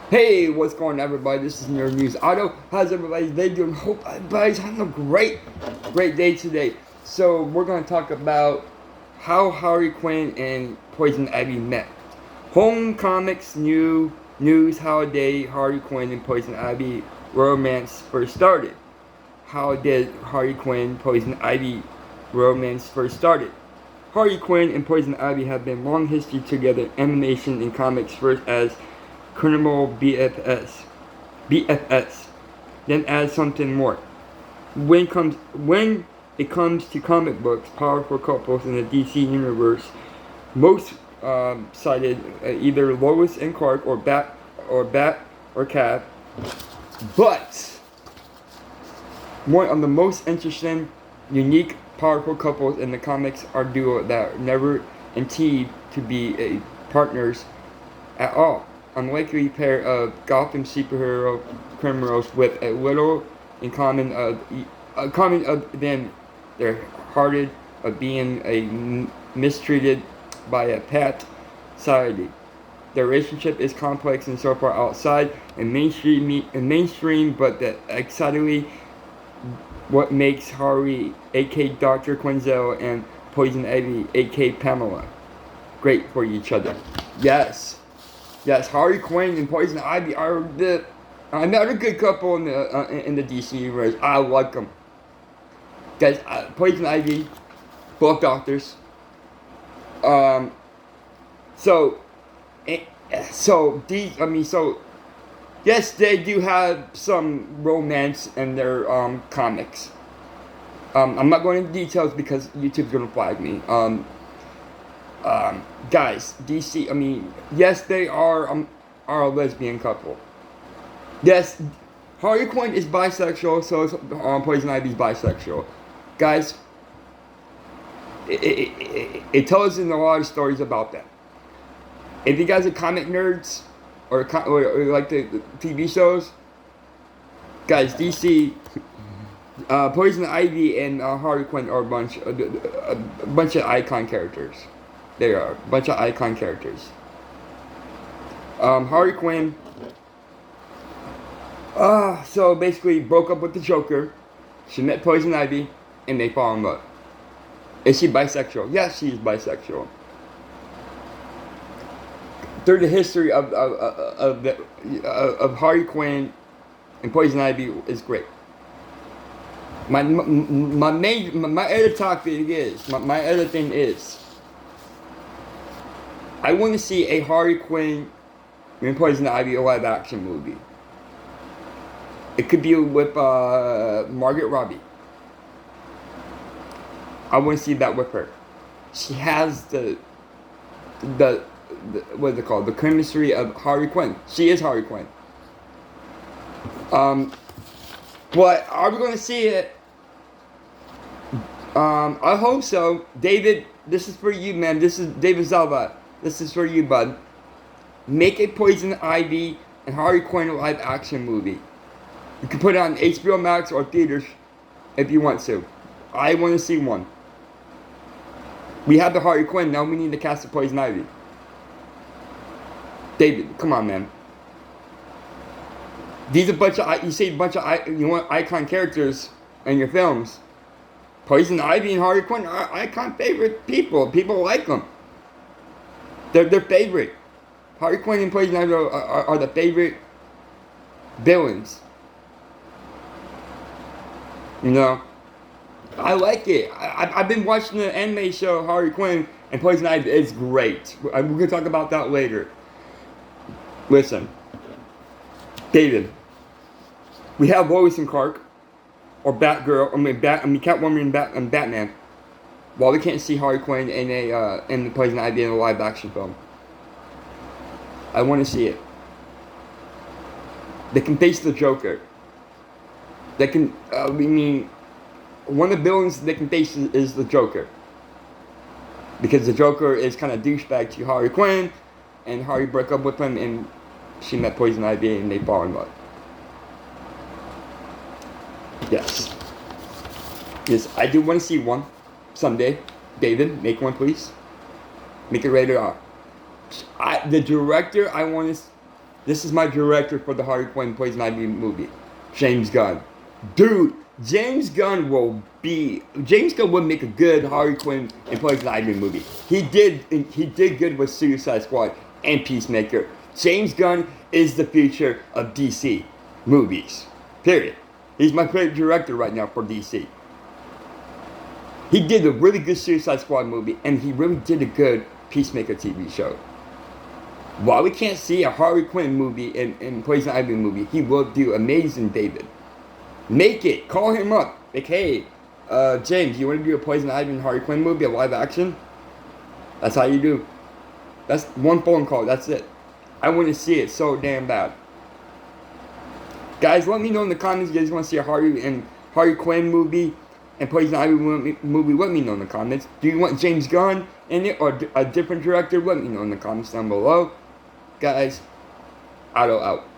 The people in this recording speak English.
Hey, what's going on, everybody? This is Nerd News Auto. How's everybody's day doing? Hope everybody's having a great day today. So we're going to talk about how Harley Quinn and Poison Ivy met. Home Comics news how did Harley Quinn and Poison Ivy romance first started. How did Harley Quinn Poison Ivy romance first started? Harley Quinn and Poison Ivy have been long history together, animation and comics first as criminal BFS, then add something more. When it comes to comic books, powerful couples in the DC universe, most cited either Lois and Clark or Bat or Cat. But one of the most interesting, unique, powerful couples in the comics are duo that are never intended to be partners at all. Unlikely pair of Gotham superhero criminals with a little in common than their hearted of being mistreated by a pet society. Their relationship is complex and so far outside and mainstream, but the excitedly what makes Harley, aka Dr. Quinzel, and Poison Ivy, aka Pamela, great for each other. Yes, Harley Quinn and Poison Ivy are another good couple in the DC universe. I like them. Guys, Poison Ivy, both doctors. Um, so, yes, they do have some romance in their comics. I'm not going into details because YouTube's gonna flag me. Guys, DC, yes, they are a lesbian couple. Yes, Harley Quinn is bisexual, so is Poison Ivy's bisexual. Guys, it tells us in a lot of stories about that. If you guys are comic nerds or like the TV shows, guys, DC, Poison Ivy and Harley Quinn are a bunch of icon characters. They are a bunch of icon characters. Harley Quinn, so basically broke up with the Joker. She met Poison Ivy, and they fall in love. Is she bisexual? Yes, she is bisexual. Through the history of Harley Quinn and Poison Ivy is great. My other topic is my other thing is, I want to see a Harley Quinn and Poison Ivy live action movie. It could be with Margaret Robbie. I want to see that with her. She has the what is it called? The chemistry of Harley Quinn. She is Harley Quinn. But are we going to see it? I hope so. David, this is for you, man. This is David Zalva. This is for you, bud. Make a Poison Ivy and Harley Quinn live action movie. You can put it on HBO Max or theaters if you want to. I want to see one. We have the Harley Quinn, now we need to cast the Poison Ivy. David, come on, man. These are you want icon characters in your films. Poison Ivy and Harley Quinn are icon favorite people. People like them. They're favorite. Harley Quinn and Poison Ivy are the favorite villains. You know, I like it. I've been watching the anime show Harley Quinn and Poison Ivy. It's great. We're gonna talk about that later. Listen, David. We have Lois and Clark, or Batgirl. Catwoman and Batman. While we can't see Harley Quinn in the Poison Ivy in a live action film, I want to see it. They can face the Joker. They can. One of the villains they can face is the Joker, because the Joker is kind of douchebag to Harley Quinn, and Harley broke up with him, and she met Poison Ivy, and they fall in love. Yes, I do want to see one someday. David, make one, please. Make it rated R. The director I want to This is my director for the Harley Quinn Poison Ivy movie, James Gunn. Dude, James Gunn will make a good Harley Quinn and Poison Ivy movie. He did good with Suicide Squad and Peacemaker. James Gunn is the future of DC movies. Period. He's my favorite director right now for DC. He did a really good Suicide Squad movie, and he really did a good Peacemaker TV show. While we can't see a Harley Quinn movie and Poison Ivy movie, he will do Amazing David. Make it. Call him up. Like, hey, James, you want to do a Poison Ivy and Harley Quinn movie, a live action? That's how you do. That's one phone call. That's it. I want to see it so damn bad. Guys, let me know in the comments if you guys want to see a Harley Quinn movie and Poison Ivy movie. Let me know in the comments. Do you want James Gunn in it or a different director? Let me know in the comments down below. Guys, Otto out.